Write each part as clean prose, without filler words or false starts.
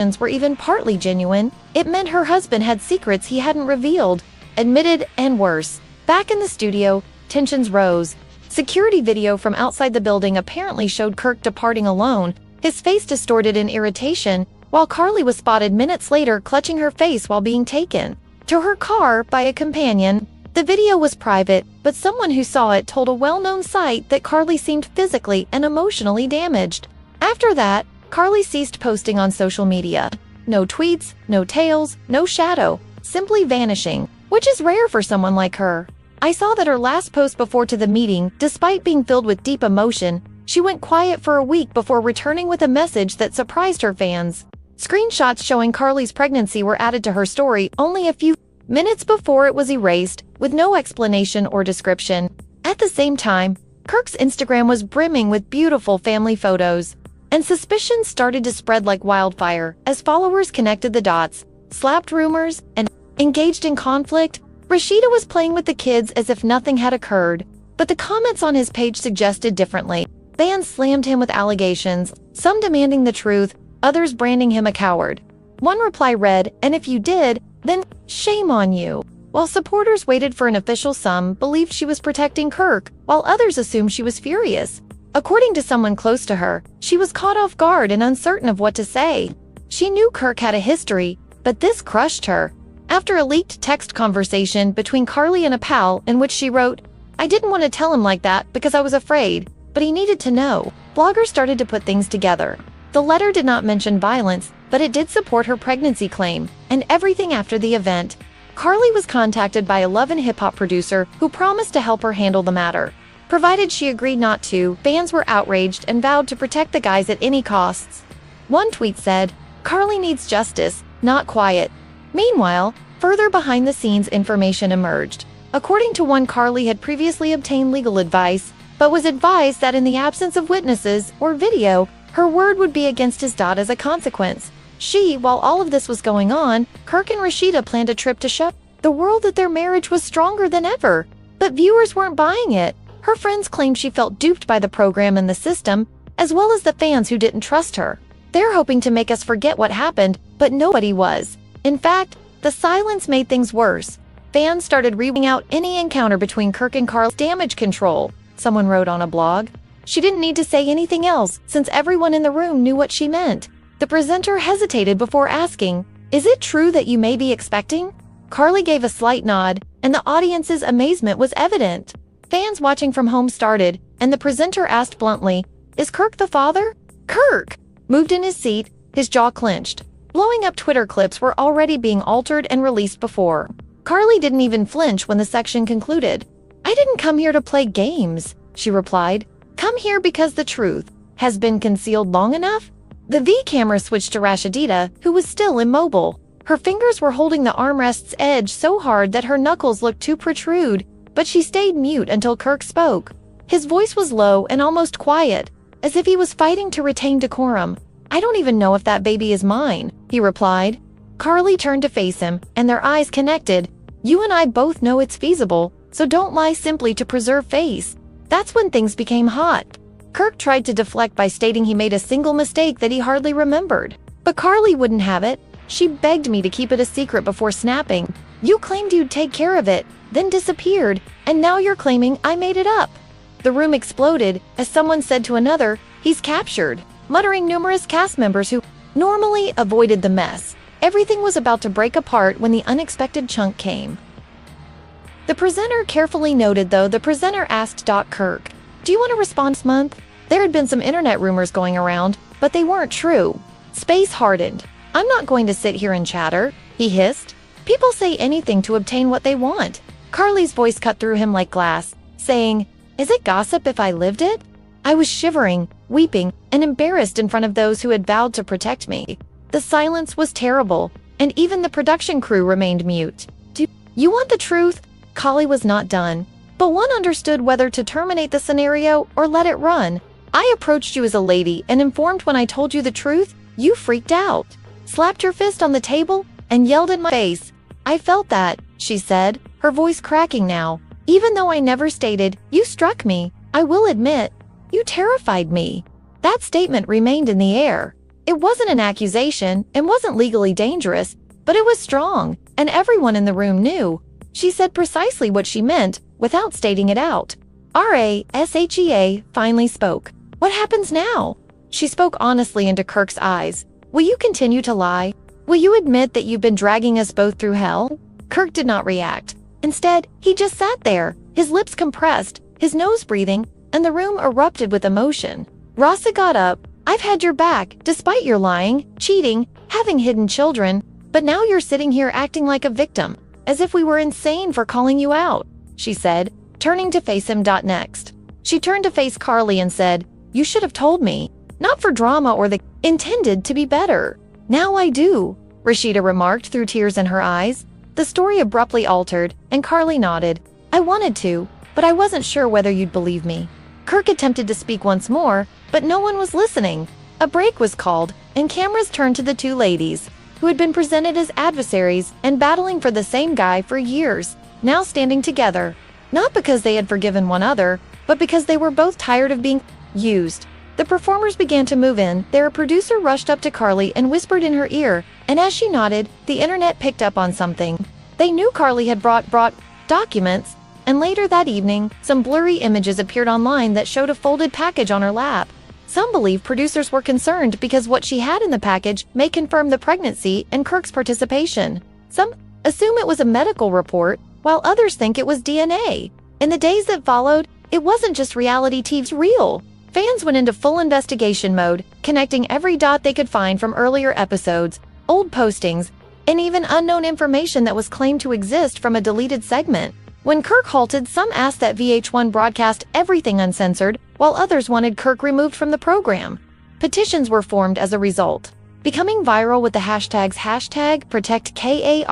were even partly genuine, it meant her husband had secrets he hadn't revealed, admitted, and worse. Back in the studio, tensions rose. Security video from outside the building apparently showed Kirk departing alone, his face distorted in irritation, while Karlie was spotted minutes later clutching her face while being taken to her car by a companion. The video was private, but someone who saw it told a well-known site that Karlie seemed physically and emotionally damaged. After that, Karlie ceased posting on social media. No tweets, no tales, no shadow, simply vanishing, which is rare for someone like her. I saw that her last post before to the meeting, despite being filled with deep emotion, she went quiet for a week before returning with a message that surprised her fans. Screenshots showing Karlie's pregnancy were added to her story only a few minutes before it was erased, with no explanation or description. At the same time, Kirk's Instagram was brimming with beautiful family photos, and suspicions started to spread like wildfire as followers connected the dots, slapped rumors, and engaged in conflict. Rasheeda was playing with the kids as if nothing had occurred, but the comments on his page suggested differently. Fans slammed him with allegations, some demanding the truth, others branding him a coward. One reply read, "And if you did, then shame on you," while supporters waited for an official. Some believed she was protecting Kirk, while others assumed she was furious. According to someone close to her, she was caught off guard and uncertain of what to say. She knew Kirk had a history, but this crushed her. After a leaked text conversation between Karlie and a pal in which she wrote, "I didn't want to tell him like that because I was afraid, but he needed to know," bloggers started to put things together. The letter did not mention violence, but it did support her pregnancy claim, and everything after the event. Karlie was contacted by a Love and Hip Hop producer who promised to help her handle the matter. Provided she agreed not to, fans were outraged and vowed to protect the guys at any costs. One tweet said, "Karlie needs justice, not quiet." Meanwhile, further behind-the-scenes information emerged. According to one, Karlie had previously obtained legal advice, but was advised that in the absence of witnesses or video, her word would be against his dot as a consequence. While all of this was going on, Kirk and Rasheeda planned a trip to show the world that their marriage was stronger than ever. But viewers weren't buying it. Her friends claimed she felt duped by the program and the system, as well as the fans who didn't trust her. "They're hoping to make us forget what happened, but nobody was." In fact, the silence made things worse. Fans started reading out any encounter between Kirk and Karlie's damage control, someone wrote on a blog. She didn't need to say anything else, since everyone in the room knew what she meant. The presenter hesitated before asking, "Is it true that you may be expecting?" Karlie gave a slight nod, and the audience's amazement was evident. Fans watching from home started, and the presenter asked bluntly, "Is Kirk the father?" Kirk moved in his seat, his jaw clenched. Blowing up Twitter clips were already being altered and released before. Karlie didn't even flinch when the section concluded. "I didn't come here to play games," she replied. "Come here because the truth has been concealed long enough." The V camera switched to Rasheeda, who was still immobile. Her fingers were holding the armrest's edge so hard that her knuckles looked to protrude, but she stayed mute until Kirk spoke. His voice was low and almost quiet, as if he was fighting to retain decorum. "I don't even know if that baby is mine," he replied. Karlie turned to face him, and their eyes connected. "You and I both know it's feasible, so don't lie simply to preserve face." That's when things became hot. Kirk tried to deflect by stating he made a single mistake that he hardly remembered. But Karlie wouldn't have it. She begged me to keep it a secret before snapping. "You claimed you'd take care of it, then disappeared, and now you're claiming I made it up." The room exploded, as someone said to another, "He's captured," muttering numerous cast members who normally avoided the mess. Everything was about to break apart when the unexpected chunk came. The presenter carefully noted, though. The presenter asked Kirk, "Do you want to respond this month?" There had been some internet rumors going around, but they weren't true. Space hardened. "I'm not going to sit here and chatter," he hissed. "People say anything to obtain what they want." Karlie's voice cut through him like glass, saying, "Is it gossip if I lived it?" I was shivering, weeping, and embarrassed in front of those who had vowed to protect me. The silence was terrible, and even the production crew remained mute. "Do you want the truth?" Karlie was not done, but one understood whether to terminate the scenario or let it run. "I approached you as a lady and informed when I told you the truth. You freaked out, slapped your fist on the table, and yelled in my face. I felt that," she said, her voice cracking now. "Even though I never stated, you struck me, I will admit, you terrified me." That statement remained in the air. It wasn't an accusation and wasn't legally dangerous, but it was strong, and everyone in the room knew. She said precisely what she meant without stating it out. Rasheeda finally spoke. What happens now? She spoke honestly into Kirk's eyes. Will you continue to lie? Will you admit that you've been dragging us both through hell? Kirk did not react. Instead, he just sat there, his lips compressed, his nose breathing, and the room erupted with emotion. Rasheeda got up. I've had your back, despite your lying, cheating, having hidden children, but now you're sitting here acting like a victim, as if we were insane for calling you out, she said, turning to face him. Next, she turned to face Karlie and said, you should have told me, not for drama or the intended to be better. Now I do, Rasheeda remarked through tears in her eyes. The story abruptly altered, and Karlie nodded. I wanted to, but I wasn't sure whether you'd believe me. Kirk attempted to speak once more, but no one was listening. A break was called, and cameras turned to the two ladies, who had been presented as adversaries and battling for the same guy for years, now standing together. Not because they had forgiven one another, but because they were both tired of being used. The performers began to move in. Their producer rushed up to Karlie and whispered in her ear, and as she nodded, the internet picked up on something. They knew Karlie had brought documents, and later that evening, some blurry images appeared online that showed a folded package on her lap. Some believe producers were concerned because what she had in the package may confirm the pregnancy and Kirk's participation. Some assume it was a medical report, while others think it was DNA. In the days that followed, it wasn't just reality TV's real. Fans went into full investigation mode, connecting every dot they could find from earlier episodes, old postings, and even unknown information that was claimed to exist from a deleted segment. When Kirk halted, some asked that VH1 broadcast everything uncensored, while others wanted Kirk removed from the program. Petitions were formed as a result, becoming viral with the hashtags #ProtectKarlie,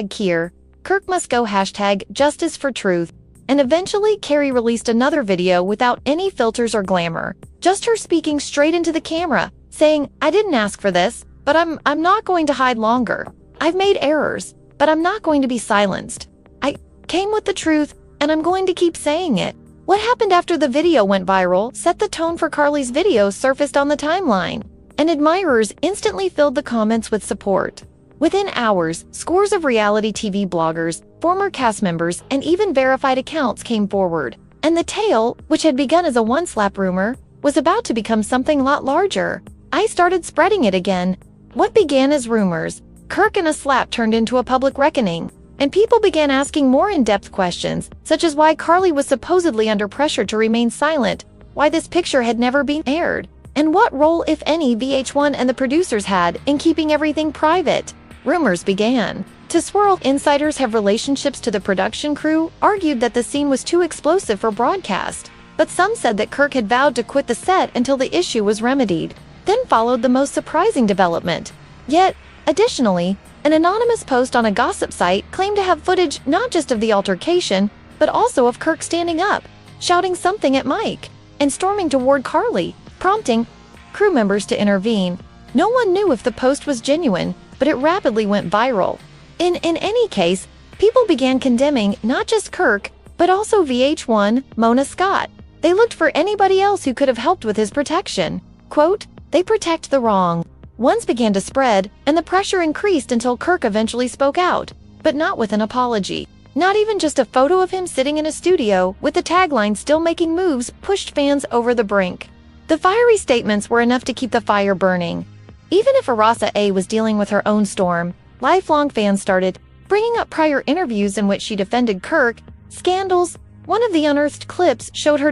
#Kier, Kirk must go, #JusticeForTruth, and eventually Carrie released another video without any filters or glamour, just her speaking straight into the camera, saying, I didn't ask for this, but I'm not going to hide longer. I've made errors, but I'm not going to be silenced. I came with the truth, and I'm going to keep saying it. What happened after the video went viral set the tone for Karlie's videos surfaced on the timeline, and admirers instantly filled the comments with support. Within hours, scores of reality TV bloggers, former cast members, and even verified accounts came forward. And the tale, which had begun as a one-slap rumor, was about to become something a lot larger. I started spreading it again. What began as rumors, Kirk and a slap turned into a public reckoning, and people began asking more in-depth questions, such as why Karlie was supposedly under pressure to remain silent, why this picture had never been aired, and what role, if any, VH1 and the producers had in keeping everything private. Rumors began to swirl. Insiders have relationships to the production crew argued that the scene was too explosive for broadcast, but some said that Kirk had vowed to quit the set until the issue was remedied. Then followed the most surprising development. Yet, additionally, an anonymous post on a gossip site claimed to have footage not just of the altercation, but also of Kirk standing up, shouting something at Mike, and storming toward Karlie, prompting crew members to intervene. No one knew if the post was genuine, but it rapidly went viral. In any case, people began condemning not just Kirk, but also VH1, Mona Scott. They looked for anybody else who could have helped with his protection. Quote, they protect the wrong. Ones began to spread, and the pressure increased until Kirk eventually spoke out, but not with an apology. Not even just a photo of him sitting in a studio with the tagline "Still Making Moves" pushed fans over the brink. The fiery statements were enough to keep the fire burning. Even if Rasheeda was dealing with her own storm, lifelong fans started bringing up prior interviews in which she defended Kirk, scandals. One of the unearthed clips showed her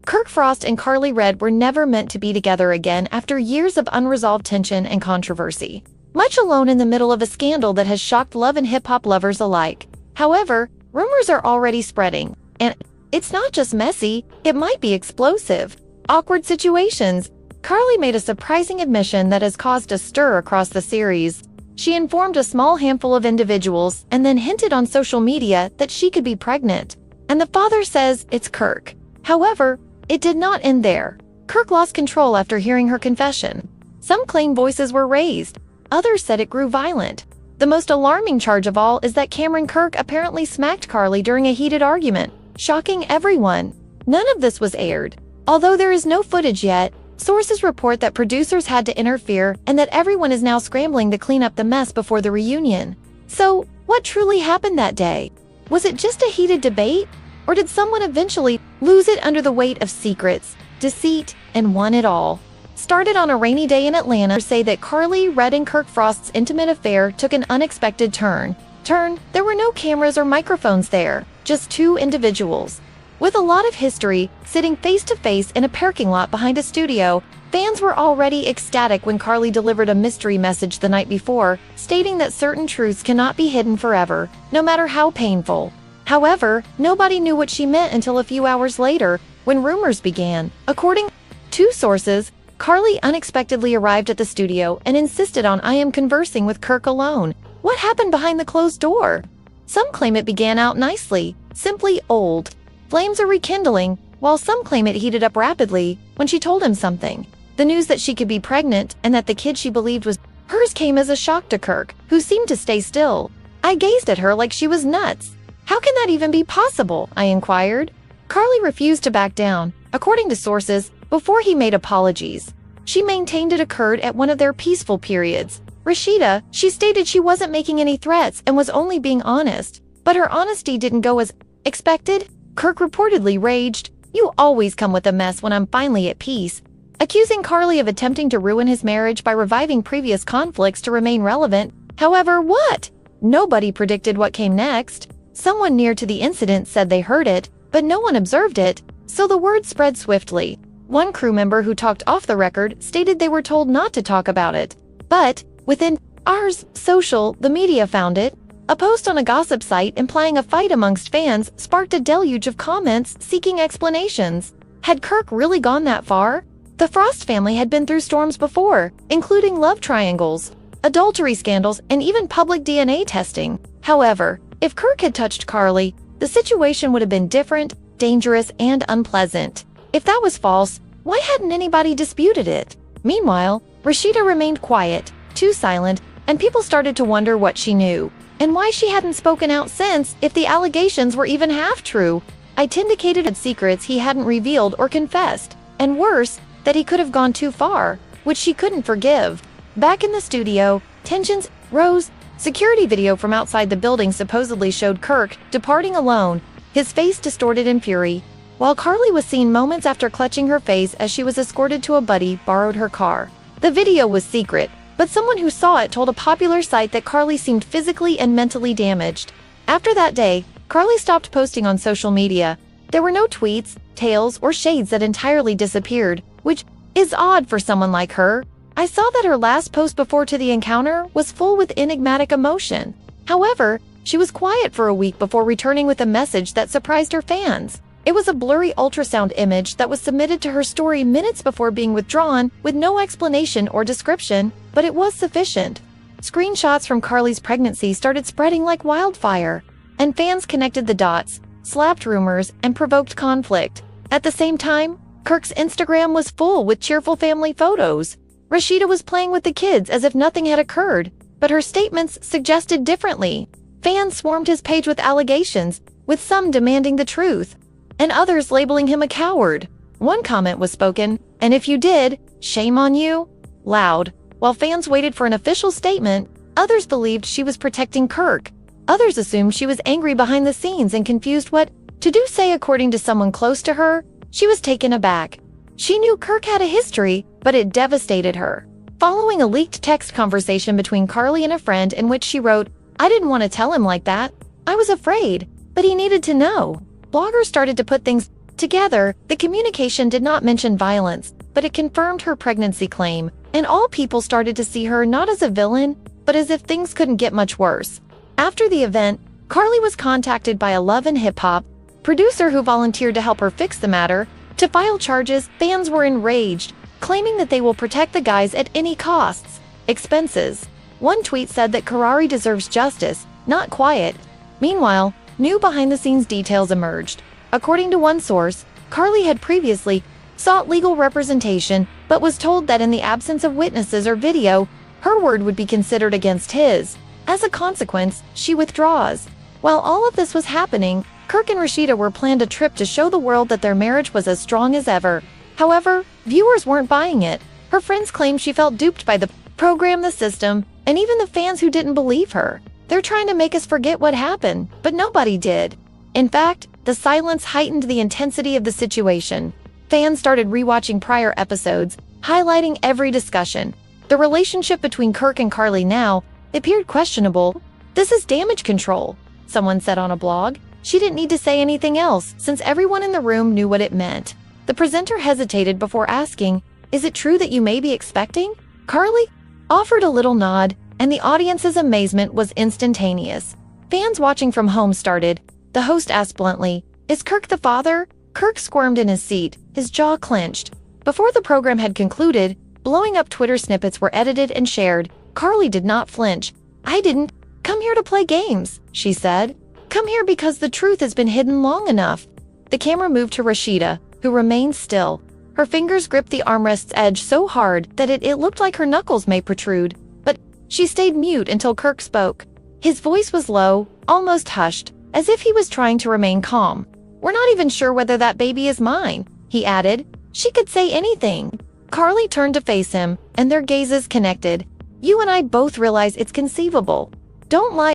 Kirk Frost and Karlie Redd were never meant to be together again after years of unresolved tension and controversy, much alone in the middle of a scandal that has shocked love and hip-hop lovers alike. However, rumors are already spreading, and it's not just messy, it might be explosive. Awkward situations. Karlie made a surprising admission that has caused a stir across the series. She informed a small handful of individuals and then hinted on social media that she could be pregnant. And the father says it's Kirk. However, it did not end there. Kirk lost control after hearing her confession. Some claim voices were raised. Others said it grew violent. The most alarming charge of all is that Cameron Kirk apparently smacked Karlie during a heated argument, shocking everyone. None of this was aired. Although there is no footage yet, Sources report that producers had to interfere and that everyone is now scrambling to clean up the mess before the reunion. So, what truly happened that day? Was it just a heated debate? Or did someone eventually lose it under the weight of secrets, deceit, and won it all? Started on a rainy day in Atlanta, say that Karlie Redd and Kirk Frost's intimate affair took an unexpected turn. There were no cameras or microphones there, just two individuals. With a lot of history, sitting face-to-face in a parking lot behind a studio, fans were already ecstatic when Karlie delivered a mystery message the night before, stating that certain truths cannot be hidden forever, no matter how painful. However, nobody knew what she meant until a few hours later, when rumors began. According to sources, Karlie unexpectedly arrived at the studio and insisted on "I am conversing with Kirk alone." What happened behind the closed door? Some claim it began out nicely, simply old. Flames are rekindling, while some claim it heated up rapidly when she told him something. The news that she could be pregnant and that the kid she believed was hers came as a shock to Kirk, who seemed to stay still. I gazed at her like she was nuts. "How can that even be possible?" I inquired. Karlie refused to back down, according to sources, before he made apologies. She maintained it occurred at one of their peaceful periods. Rasheeda, she stated she wasn't making any threats and was only being honest. But her honesty didn't go as expected. Kirk reportedly raged, "You always come with a mess when I'm finally at peace," accusing Karlie of attempting to ruin his marriage by reviving previous conflicts to remain relevant. However, what? Nobody predicted what came next. Someone near to the incident said they heard it, but no one observed it, so the word spread swiftly. One crew member who talked off the record stated they were told not to talk about it. But, within hours, the media found it. A post on a gossip site implying a fight amongst fans sparked a deluge of comments seeking explanations. Had Kirk really gone that far? The Frost family had been through storms before, including love triangles, adultery scandals, and even public DNA testing. However, if Kirk had touched Karlie, the situation would have been different, dangerous, and unpleasant. If that was false, why hadn't anybody disputed it? Meanwhile, Rasheeda remained quiet, too silent, and people started to wonder what she knew, and why she hadn't spoken out since if the allegations were even half true. I indicated secrets he hadn't revealed or confessed, and worse, that he could have gone too far, which she couldn't forgive. Back in the studio, tensions rose. Security video from outside the building supposedly showed Kirk departing alone, his face distorted in fury, while Karlie was seen moments after clutching her face as she was escorted to a buddy borrowed her car. The video was secret, but someone who saw it told a popular site that Karlie seemed physically and mentally damaged. After that day, Karlie stopped posting on social media. There were no tweets, tales, or shades that entirely disappeared, which is odd for someone like her. I saw that her last post before to the encounter was full with enigmatic emotion. However, she was quiet for a week before returning with a message that surprised her fans. It was a blurry ultrasound image that was submitted to her story minutes before being withdrawn with no explanation or description, but it was sufficient. Screenshots from Karlie's pregnancy started spreading like wildfire, and fans connected the dots, slapped rumors, and provoked conflict. At the same time, Kirk's Instagram was full with cheerful family photos. Rasheeda was playing with the kids as if nothing had occurred, but her statements suggested differently. Fans swarmed his page with allegations, with some demanding the truth, and others labeling him a coward. One comment was spoken, "And if you did, shame on you," loud. While fans waited for an official statement, others believed she was protecting Kirk. Others assumed she was angry behind the scenes and confused what to do. According to someone close to her, she was taken aback. She knew Kirk had a history, but it devastated her. Following a leaked text conversation between Karlie and a friend in which she wrote, "I didn't want to tell him like that. I was afraid, but he needed to know." Bloggers started to put things together. The communication did not mention violence, but it confirmed her pregnancy claim, and all people started to see her not as a villain, but as if things couldn't get much worse. After the event, Karlie was contacted by a Love and Hip Hop producer who volunteered to help her fix the matter. To file charges, fans were enraged, claiming that they will protect the guys at any costs. Expenses. One tweet said that Karlie deserves justice, not quiet. Meanwhile, new behind-the-scenes details emerged. According to one source, Karlie had previously sought legal representation, but was told that in the absence of witnesses or video, her word would be considered against his. As a consequence, she withdraws. While all of this was happening, Kirk and Rasheeda were planned a trip to show the world that their marriage was as strong as ever. However, Viewers weren't buying it. Her friends claimed she felt duped by the program, the system, and even the fans who didn't believe her. They're trying to make us forget what happened, but nobody did. In fact, the silence heightened the intensity of the situation. Fans started rewatching prior episodes, highlighting every discussion. The relationship between Kirk and Karlie now appeared questionable. "This is damage control," someone said on a blog. She didn't need to say anything else, since everyone in the room knew what it meant. The presenter hesitated before asking, "Is it true that you may be expecting?" Karlie offered a little nod, and the audience's amazement was instantaneous. Fans watching from home started. The host asked bluntly, "Is Kirk the father?" Kirk squirmed in his seat, his jaw clenched. Before the program had concluded, blowing up Twitter snippets were edited and shared. Karlie did not flinch. "I didn't come here to play games," she said. "Come here because the truth has been hidden long enough." The camera moved to Rasheeda, who remained still. Her fingers gripped the armrest's edge so hard that it looked like her knuckles may protrude. But she stayed mute until Kirk spoke. His voice was low, almost hushed, as if he was trying to remain calm. "We're not even sure whether that baby is mine," he added. "She could say anything." Karlie turned to face him, and their gazes connected. "You and I both realize it's conceivable. Don't lie